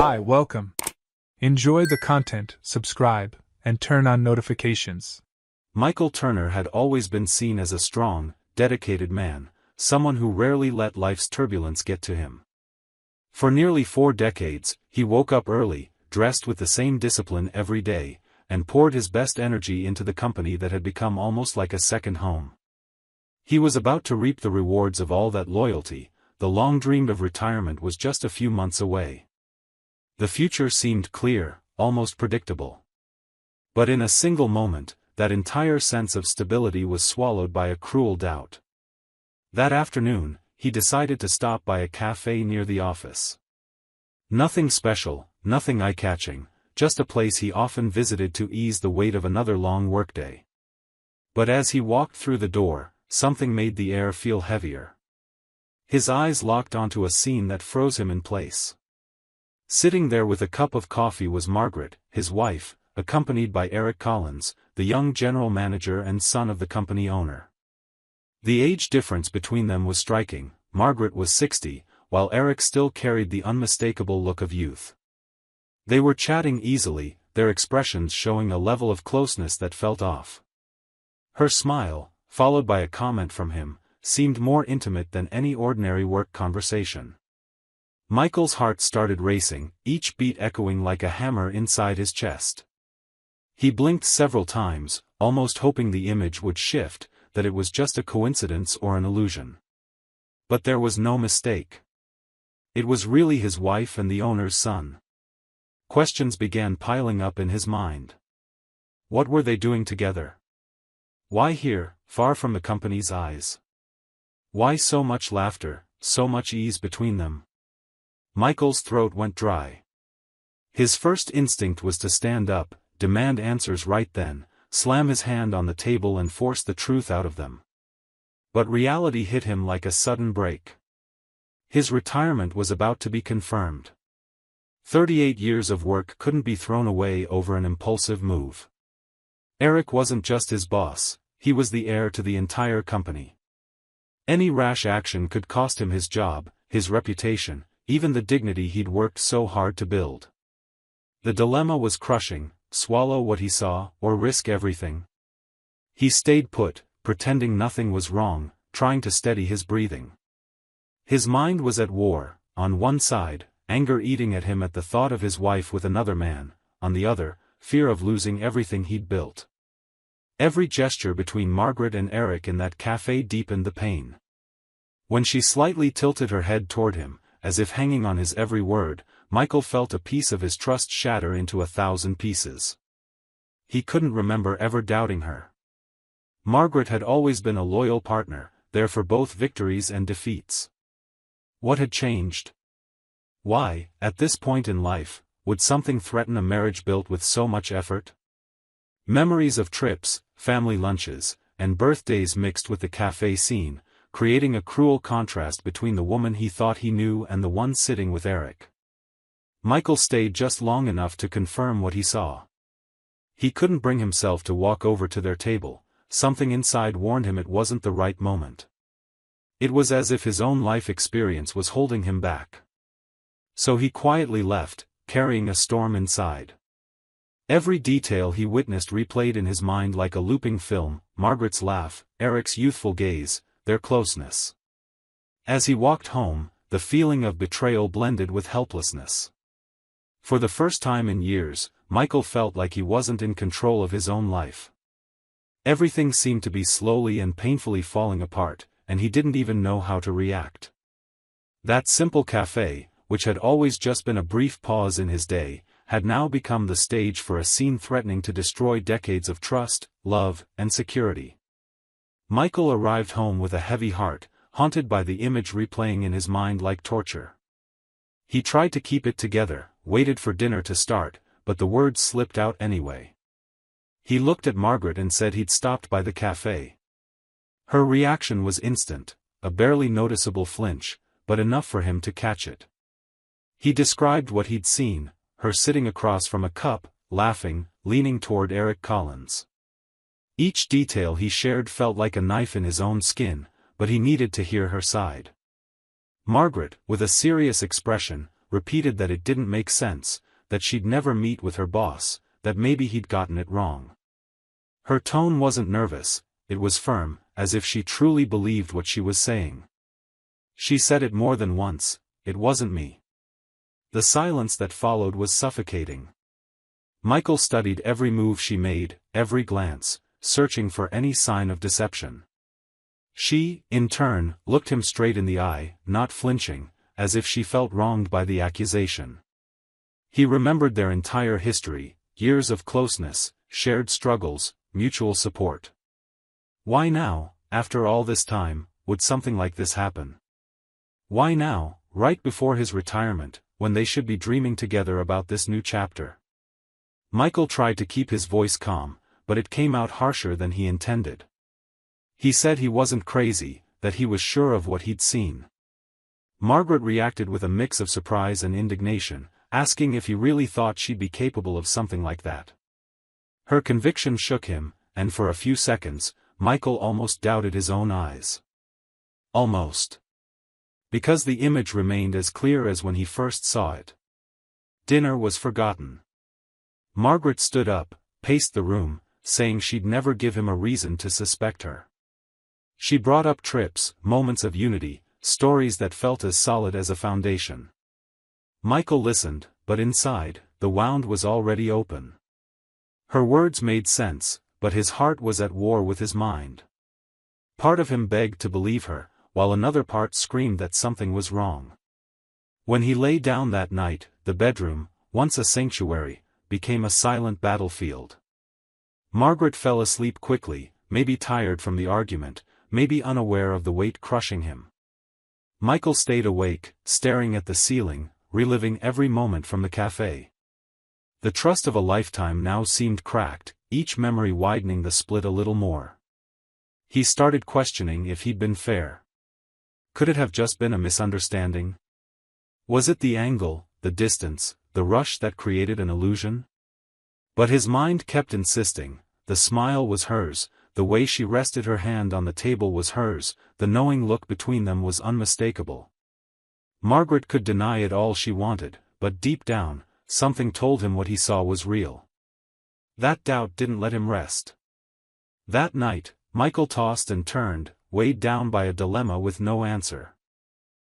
Hi, welcome. Enjoy the content, subscribe, and turn on notifications. Michael Turner had always been seen as a strong, dedicated man, someone who rarely let life's turbulence get to him. For nearly 4 decades, he woke up early, dressed with the same discipline every day, and poured his best energy into the company that had become almost like a second home. He was about to reap the rewards of all that loyalty. The long dream of retirement was just a few months away. The future seemed clear, almost predictable. But in a single moment, that entire sense of stability was swallowed by a cruel doubt. That afternoon, he decided to stop by a café near the office. Nothing special, nothing eye-catching, just a place he often visited to ease the weight of another long workday. But as he walked through the door, something made the air feel heavier. His eyes locked onto a scene that froze him in place. Sitting there with a cup of coffee was Margaret, his wife, accompanied by Eric Collins, the young general manager and son of the company owner. The age difference between them was striking. Margaret was 60, while Eric still carried the unmistakable look of youth. They were chatting easily, their expressions showing a level of closeness that felt off. Her smile, followed by a comment from him, seemed more intimate than any ordinary work conversation. Michael's heart started racing, each beat echoing like a hammer inside his chest. He blinked several times, almost hoping the image would shift, that it was just a coincidence or an illusion. But there was no mistake. It was really his wife and the owner's son. Questions began piling up in his mind. What were they doing together? Why here, far from the company's eyes? Why so much laughter, so much ease between them? Michael's throat went dry. His first instinct was to stand up, demand answers right then, slam his hand on the table and force the truth out of them. But reality hit him like a sudden break. His retirement was about to be confirmed. 38 years of work couldn't be thrown away over an impulsive move. Eric wasn't just his boss, he was the heir to the entire company. Any rash action could cost him his job, his reputation, even the dignity he'd worked so hard to build. The dilemma was crushing: swallow what he saw, or risk everything. He stayed put, pretending nothing was wrong, trying to steady his breathing. His mind was at war. On one side, anger eating at him at the thought of his wife with another man; on the other, fear of losing everything he'd built. Every gesture between Margaret and Eric in that café deepened the pain. When she slightly tilted her head toward him, as if hanging on his every word, Michael felt a piece of his trust shatter into 1,000 pieces. He couldn't remember ever doubting her. Margaret had always been a loyal partner, there for both victories and defeats. What had changed? Why, at this point in life, would something threaten a marriage built with so much effort? Memories of trips, family lunches, and birthdays mixed with the café scene, creating a cruel contrast between the woman he thought he knew and the one sitting with Eric. Michael stayed just long enough to confirm what he saw. He couldn't bring himself to walk over to their table. Something inside warned him it wasn't the right moment. It was as if his own life experience was holding him back. So he quietly left, carrying a storm inside. Every detail he witnessed replayed in his mind like a looping film: Margaret's laugh, Eric's youthful gaze, their closeness. As he walked home, the feeling of betrayal blended with helplessness. For the first time in years, Michael felt like he wasn't in control of his own life. Everything seemed to be slowly and painfully falling apart, and he didn't even know how to react. That simple café, which had always just been a brief pause in his day, had now become the stage for a scene threatening to destroy decades of trust, love, and security. Michael arrived home with a heavy heart, haunted by the image replaying in his mind like torture. He tried to keep it together, waited for dinner to start, but the words slipped out anyway. He looked at Margaret and said he'd stopped by the café. Her reaction was instant, a barely noticeable flinch, but enough for him to catch it. He described what he'd seen: her sitting across from a cup, laughing, leaning toward Eric Collins. Each detail he shared felt like a knife in his own skin, but he needed to hear her side. Margaret, with a serious expression, repeated that it didn't make sense, that she'd never meet with her boss, that maybe he'd gotten it wrong. Her tone wasn't nervous, it was firm, as if she truly believed what she was saying. She said it more than once, "It wasn't me." The silence that followed was suffocating. Michael studied every move she made, every glance, searching for any sign of deception. She, in turn, looked him straight in the eye, not flinching, as if she felt wronged by the accusation. He remembered their entire history, years of closeness, shared struggles, mutual support. Why now, after all this time, would something like this happen? Why now, right before his retirement, when they should be dreaming together about this new chapter? Michael tried to keep his voice calm, but it came out harsher than he intended. He said he wasn't crazy, that he was sure of what he'd seen. Margaret reacted with a mix of surprise and indignation, asking if he really thought she'd be capable of something like that. Her conviction shook him, and for a few seconds, Michael almost doubted his own eyes. Almost. Because the image remained as clear as when he first saw it. Dinner was forgotten. Margaret stood up, paced the room, saying she'd never give him a reason to suspect her. She brought up trips, moments of unity, stories that felt as solid as a foundation. Michael listened, but inside, the wound was already open. Her words made sense, but his heart was at war with his mind. Part of him begged to believe her, while another part screamed that something was wrong. When he lay down that night, the bedroom, once a sanctuary, became a silent battlefield. Margaret fell asleep quickly, maybe tired from the argument, maybe unaware of the weight crushing him. Michael stayed awake, staring at the ceiling, reliving every moment from the café. The trust of a lifetime now seemed cracked, each memory widening the split a little more. He started questioning if he'd been fair. Could it have just been a misunderstanding? Was it the angle, the distance, the rush that created an illusion? But his mind kept insisting, the smile was hers, the way she rested her hand on the table was hers, the knowing look between them was unmistakable. Margaret could deny it all she wanted, but deep down, something told him what he saw was real. That doubt didn't let him rest. That night, Michael tossed and turned, weighed down by a dilemma with no answer.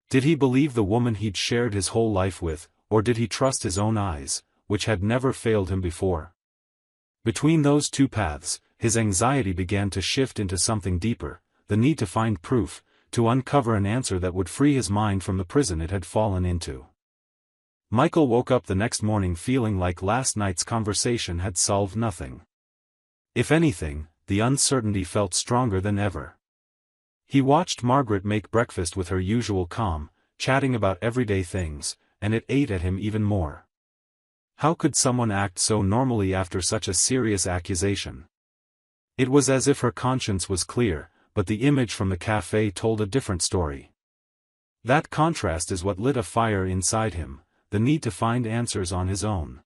Did he believe the woman he'd shared his whole life with, or did he trust his own eyes, which had never failed him before? Between those two paths, his anxiety began to shift into something deeper, the need to find proof, to uncover an answer that would free his mind from the prison it had fallen into. Michael woke up the next morning feeling like last night's conversation had solved nothing. If anything, the uncertainty felt stronger than ever. He watched Margaret make breakfast with her usual calm, chatting about everyday things, and it ate at him even more. How could someone act so normally after such a serious accusation? It was as if her conscience was clear, but the image from the café told a different story. That contrast is what lit a fire inside him, the need to find answers on his own.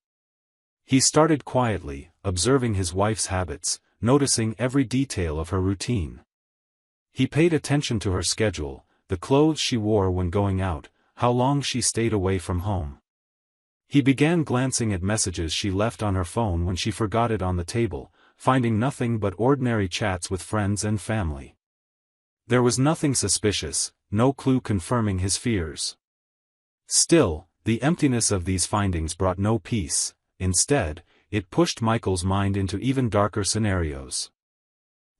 He started quietly, observing his wife's habits, noticing every detail of her routine. He paid attention to her schedule, the clothes she wore when going out, how long she stayed away from home. He began glancing at messages she left on her phone when she forgot it on the table, finding nothing but ordinary chats with friends and family. There was nothing suspicious, no clue confirming his fears. Still, the emptiness of these findings brought no peace. Instead, it pushed Michael's mind into even darker scenarios.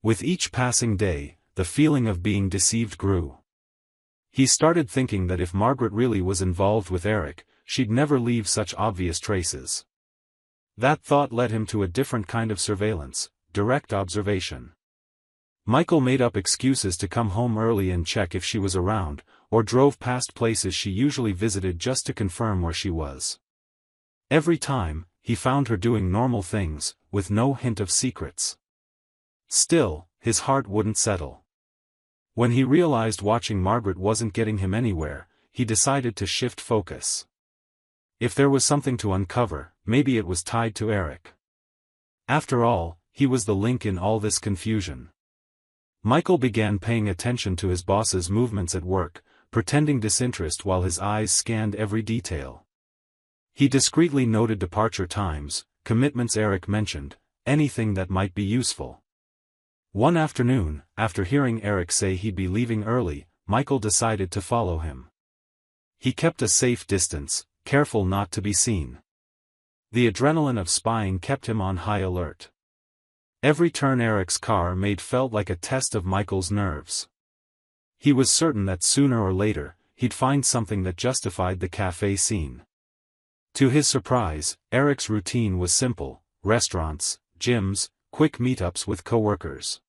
With each passing day, the feeling of being deceived grew. He started thinking that if Margaret really was involved with Eric, she'd never leave such obvious traces. That thought led him to a different kind of surveillance, direct observation. Michael made up excuses to come home early and check if she was around, or drove past places she usually visited just to confirm where she was. Every time, he found her doing normal things, with no hint of secrets. Still, his heart wouldn't settle. When he realized watching Margaret wasn't getting him anywhere, he decided to shift focus. If there was something to uncover, maybe it was tied to Eric. After all, he was the link in all this confusion. Michael began paying attention to his boss's movements at work, pretending disinterest while his eyes scanned every detail. He discreetly noted departure times, commitments Eric mentioned, anything that might be useful. One afternoon, after hearing Eric say he'd be leaving early, Michael decided to follow him. He kept a safe distance, careful not to be seen. The adrenaline of spying kept him on high alert. Every turn Eric's car made felt like a test of Michael's nerves. He was certain that sooner or later, he'd find something that justified the cafe scene. To his surprise, Eric's routine was simple: restaurants, gyms, quick meetups with coworkers.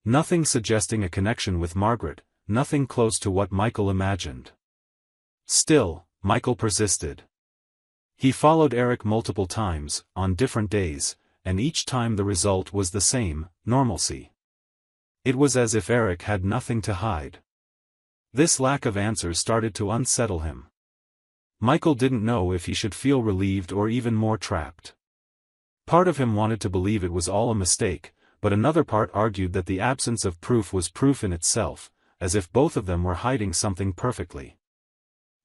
Nothing suggesting a connection with Margaret, nothing close to what Michael imagined. Still, Michael persisted. He followed Eric multiple times, on different days, and each time the result was the same: normalcy. It was as if Eric had nothing to hide. This lack of answers started to unsettle him. Michael didn't know if he should feel relieved or even more trapped. Part of him wanted to believe it was all a mistake, but another part argued that the absence of proof was proof in itself, as if both of them were hiding something perfectly.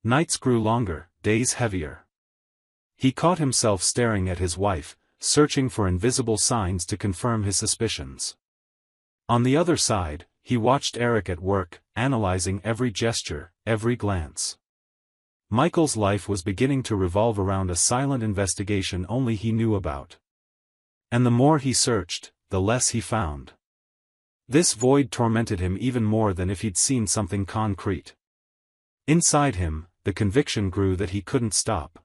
Nights grew longer, days heavier. He caught himself staring at his wife, searching for invisible signs to confirm his suspicions. On the other side, he watched Eric at work, analyzing every gesture, every glance. Michael's life was beginning to revolve around a silent investigation only he knew about. And the more he searched, the less he found. This void tormented him even more than if he'd seen something concrete. Inside him, the conviction grew that he couldn't stop.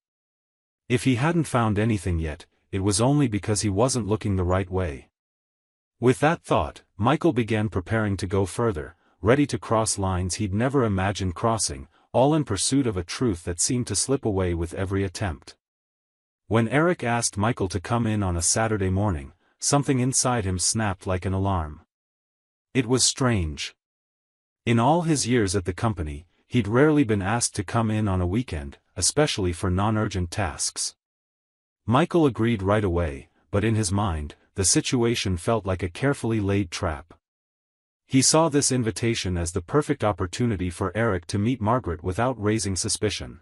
If he hadn't found anything yet, it was only because he wasn't looking the right way. With that thought, Michael began preparing to go further, ready to cross lines he'd never imagined crossing, all in pursuit of a truth that seemed to slip away with every attempt. When Eric asked Michael to come in on a Saturday morning, something inside him snapped like an alarm. It was strange. In all his years at the company, he'd rarely been asked to come in on a weekend, especially for non-urgent tasks. Michael agreed right away, but in his mind, the situation felt like a carefully laid trap. He saw this invitation as the perfect opportunity for Eric to meet Margaret without raising suspicion.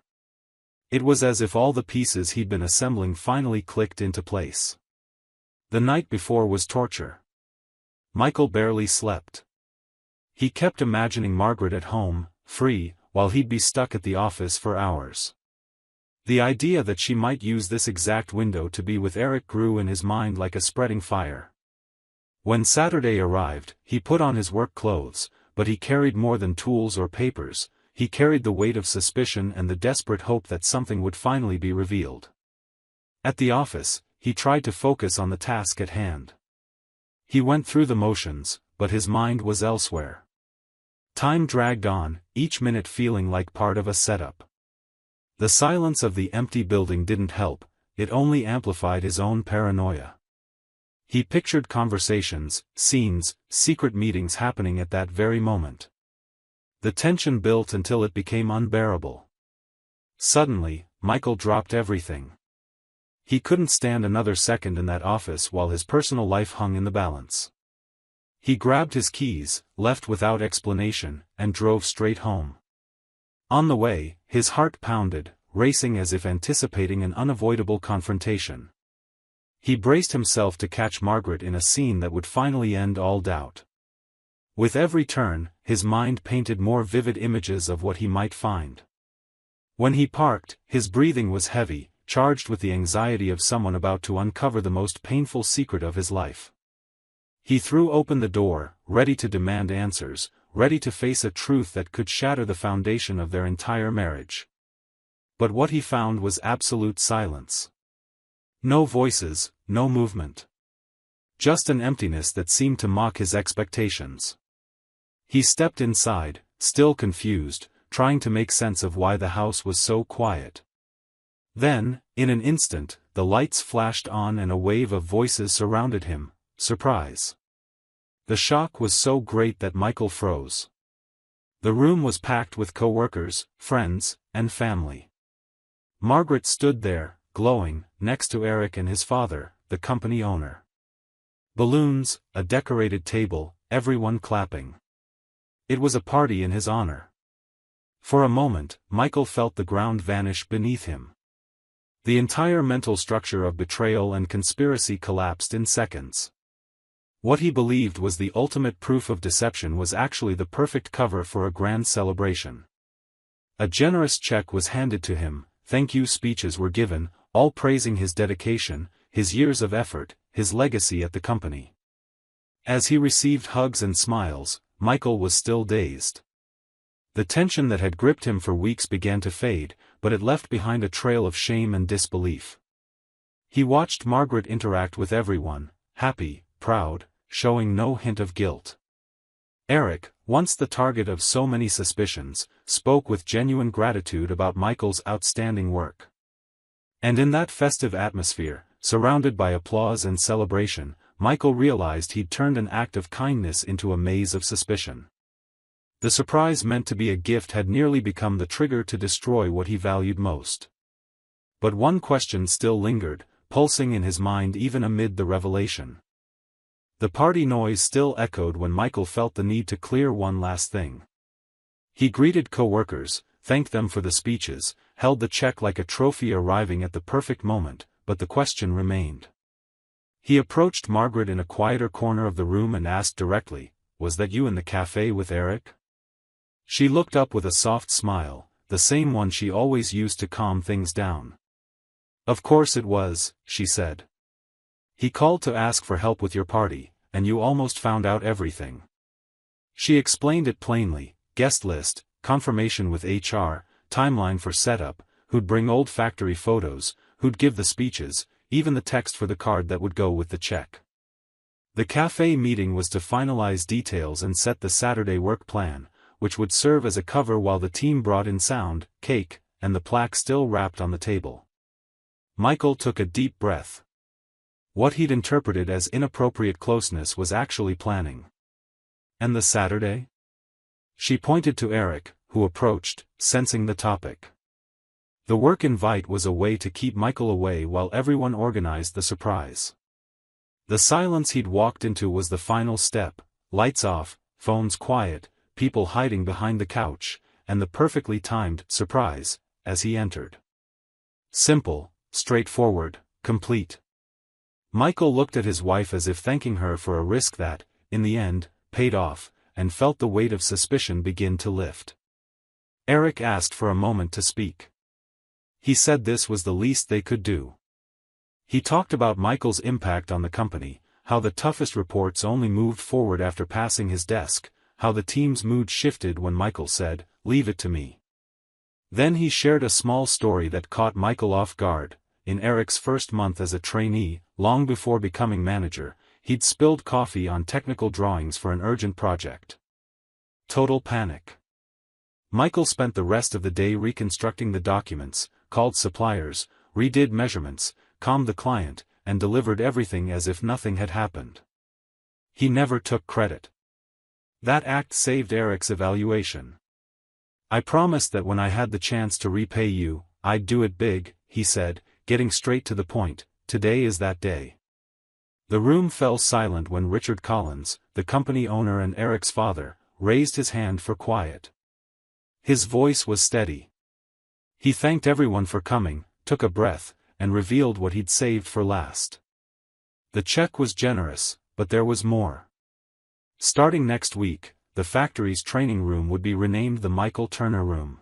It was as if all the pieces he'd been assembling finally clicked into place. The night before was torture. Michael barely slept. He kept imagining Margaret at home, free, while he'd be stuck at the office for hours. The idea that she might use this exact window to be with Eric grew in his mind like a spreading fire. When Saturday arrived, he put on his work clothes, but he carried more than tools or papers. He carried the weight of suspicion and the desperate hope that something would finally be revealed. At the office, he tried to focus on the task at hand. He went through the motions, but his mind was elsewhere. Time dragged on, each minute feeling like part of a setup. The silence of the empty building didn't help, it only amplified his own paranoia. He pictured conversations, scenes, secret meetings happening at that very moment. The tension built until it became unbearable. Suddenly, Michael dropped everything. He couldn't stand another second in that office while his personal life hung in the balance. He grabbed his keys, left without explanation, and drove straight home. On the way, his heart pounded, racing as if anticipating an unavoidable confrontation. He braced himself to catch Margaret in a scene that would finally end all doubt. With every turn, his mind painted more vivid images of what he might find. When he parked, his breathing was heavy, charged with the anxiety of someone about to uncover the most painful secret of his life. He threw open the door, ready to demand answers, ready to face a truth that could shatter the foundation of their entire marriage. But what he found was absolute silence. No voices, no movement. Just an emptiness that seemed to mock his expectations. He stepped inside, still confused, trying to make sense of why the house was so quiet. Then, in an instant, the lights flashed on and a wave of voices surrounded him. Surprise. The shock was so great that Michael froze. The room was packed with coworkers, friends, and family. Margaret stood there, glowing, next to Eric and his father, the company owner. Balloons, a decorated table, everyone clapping. It was a party in his honor. For a moment, Michael felt the ground vanish beneath him. The entire mental structure of betrayal and conspiracy collapsed in seconds. What he believed was the ultimate proof of deception was actually the perfect cover for a grand celebration. A generous check was handed to him, thank you speeches were given, all praising his dedication, his years of effort, his legacy at the company. As he received hugs and smiles, Michael was still dazed. The tension that had gripped him for weeks began to fade, but it left behind a trail of shame and disbelief. He watched Margaret interact with everyone, happy, proud, showing no hint of guilt. Eric, once the target of so many suspicions, spoke with genuine gratitude about Michael's outstanding work. And in that festive atmosphere, surrounded by applause and celebration, Michael realized he'd turned an act of kindness into a maze of suspicion. The surprise meant to be a gift had nearly become the trigger to destroy what he valued most. But one question still lingered, pulsing in his mind even amid the revelation. The party noise still echoed when Michael felt the need to clear one last thing. He greeted co-workers, thanked them for the speeches, held the check like a trophy arriving at the perfect moment, but the question remained. He approached Margaret in a quieter corner of the room and asked directly, "Was that you in the café with Eric?" She looked up with a soft smile, the same one she always used to calm things down. "Of course it was," she said. "He called to ask for help with your party, and you almost found out everything." She explained it plainly, guest list, confirmation with HR, timeline for setup, who'd bring old factory photos, who'd give the speeches, even the text for the card that would go with the check. The cafe meeting was to finalize details and set the Saturday work plan, which would serve as a cover while the team brought in sound, cake, and the plaque still wrapped on the table. Michael took a deep breath. What he'd interpreted as inappropriate closeness was actually planning. And the Saturday? She pointed to Eric, who approached, sensing the topic. The work invite was a way to keep Michael away while everyone organized the surprise. The silence he'd walked into was the final step, lights off, phones quiet, people hiding behind the couch, and the perfectly timed surprise as he entered. Simple, straightforward, complete. Michael looked at his wife as if thanking her for a risk that, in the end, paid off, and felt the weight of suspicion begin to lift. Eric asked for a moment to speak. He said this was the least they could do. He talked about Michael's impact on the company, how the toughest reports only moved forward after passing his desk, how the team's mood shifted when Michael said, "Leave it to me." Then he shared a small story that caught Michael off guard. In Eric's first month as a trainee, long before becoming manager, he'd spilled coffee on technical drawings for an urgent project. Total panic. Michael spent the rest of the day reconstructing the documents, called suppliers, redid measurements, calmed the client, and delivered everything as if nothing had happened. He never took credit. That act saved Eric's evaluation. "I promised that when I had the chance to repay you, I'd do it big," he said, getting straight to the point. "Today is that day." The room fell silent when Richard Collins, the company owner and Eric's father, raised his hand for quiet. His voice was steady. He thanked everyone for coming, took a breath, and revealed what he'd saved for last. The check was generous, but there was more. Starting next week, the factory's training room would be renamed the Michael Turner Room.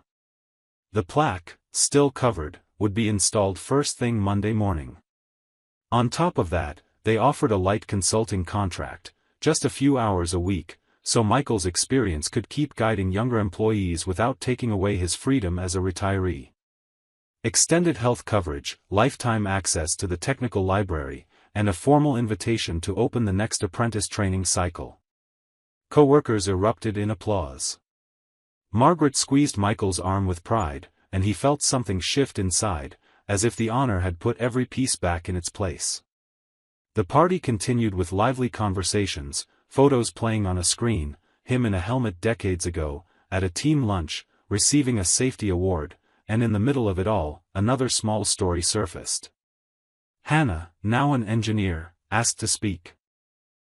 The plaque, still covered, would be installed first thing Monday morning. On top of that, they offered a light consulting contract, just a few hours a week, so Michael's experience could keep guiding younger employees without taking away his freedom as a retiree. Extended health coverage, lifetime access to the technical library, and a formal invitation to open the next apprentice training cycle. Co-workers erupted in applause. Margaret squeezed Michael's arm with pride, and he felt something shift inside, as if the honor had put every piece back in its place. The party continued with lively conversations, photos playing on a screen, him in a helmet decades ago, at a team lunch, receiving a safety award, and in the middle of it all, another small story surfaced. Hannah, now an engineer, asked to speak.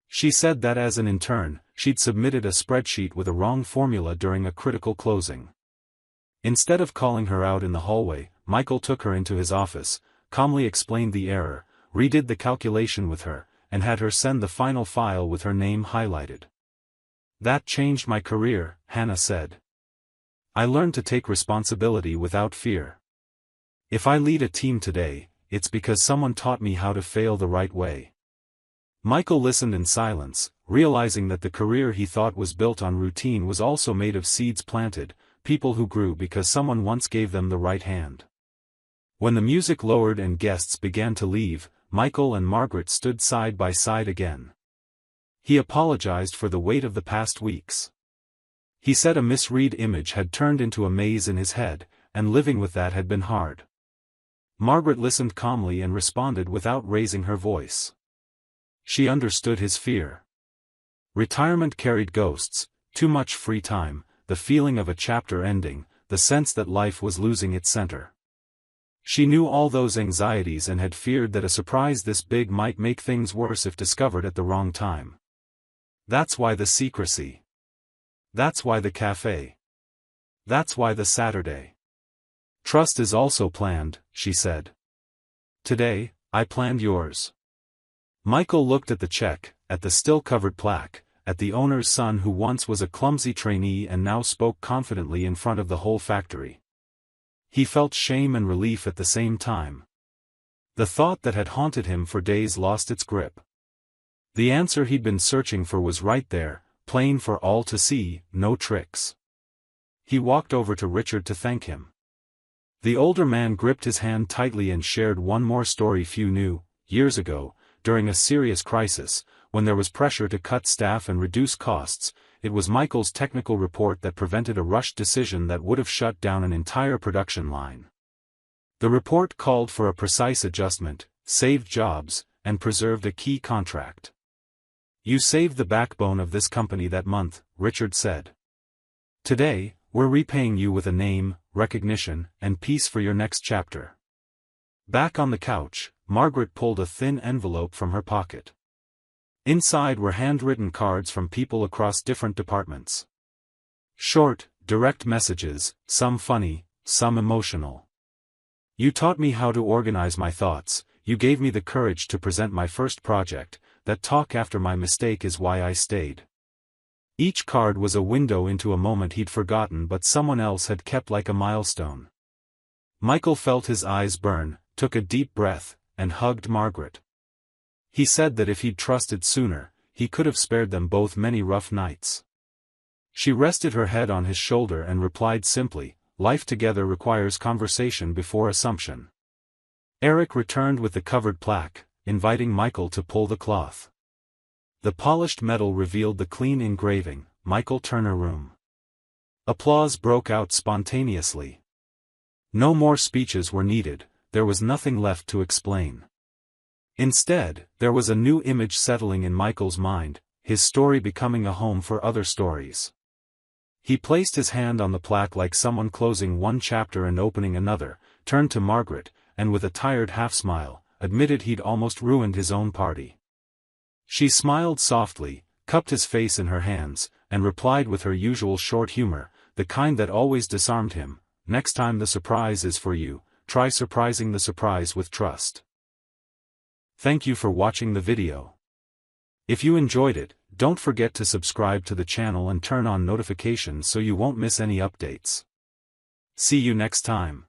She said that as an intern, she'd submitted a spreadsheet with a wrong formula during a critical closing. Instead of calling her out in the hallway, Michael took her into his office, calmly explained the error, redid the calculation with her, and had her send the final file with her name highlighted. "That changed my career," Hannah said. "I learned to take responsibility without fear. If I lead a team today, it's because someone taught me how to fail the right way." Michael listened in silence, realizing that the career he thought was built on routine was also made of seeds planted, people who grew because someone once gave them the right hand. When the music lowered and guests began to leave, Michael and Margaret stood side by side again. He apologized for the weight of the past weeks. He said a misread image had turned into a maze in his head, and living with that had been hard. Margaret listened calmly and responded without raising her voice. She understood his fear. Retirement carried ghosts, too much free time, the feeling of a chapter ending, the sense that life was losing its center. She knew all those anxieties and had feared that a surprise this big might make things worse if discovered at the wrong time. That's why the secrecy. That's why the café. That's why the Saturday. "Trust is also planned," she said. "Today, I planned yours." Michael looked at the check, at the still-covered plaque, at the owner's son who once was a clumsy trainee and now spoke confidently in front of the whole factory. He felt shame and relief at the same time. The thought that had haunted him for days lost its grip. The answer he'd been searching for was right there, plain for all to see, no tricks. He walked over to Richard to thank him. The older man gripped his hand tightly and shared one more story few knew. Years ago, during a serious crisis, when there was pressure to cut staff and reduce costs, it was Michael's technical report that prevented a rushed decision that would have shut down an entire production line. The report called for a precise adjustment, saved jobs, and preserved a key contract. "You saved the backbone of this company that month," Richard said. "Today, we're repaying you with a name, recognition, and peace for your next chapter." Back on the couch, Margaret pulled a thin envelope from her pocket. Inside were handwritten cards from people across different departments. Short, direct messages, some funny, some emotional. "You taught me how to organize my thoughts, you gave me the courage to present my first project, that talk after my mistake is why I stayed." Each card was a window into a moment he'd forgotten but someone else had kept like a milestone. Michael felt his eyes burn, took a deep breath, and hugged Margaret. He said that if he'd trusted sooner, he could have spared them both many rough nights. She rested her head on his shoulder and replied simply, "Life together requires conversation before assumption." Eric returned with the covered plaque, inviting Michael to pull the cloth. The polished metal revealed the clean engraving, "Michael Turner Room." Applause broke out spontaneously. No more speeches were needed, there was nothing left to explain. Instead, there was a new image settling in Michael's mind, his story becoming a home for other stories. He placed his hand on the plaque like someone closing one chapter and opening another, turned to Margaret, and with a tired half-smile, admitted he'd almost ruined his own party. She smiled softly, cupped his face in her hands, and replied with her usual short humor, the kind that always disarmed him, "Next time the surprise is for you, try surprising the surprise with trust." Thank you for watching the video. If you enjoyed it, don't forget to subscribe to the channel and turn on notifications so you won't miss any updates. See you next time.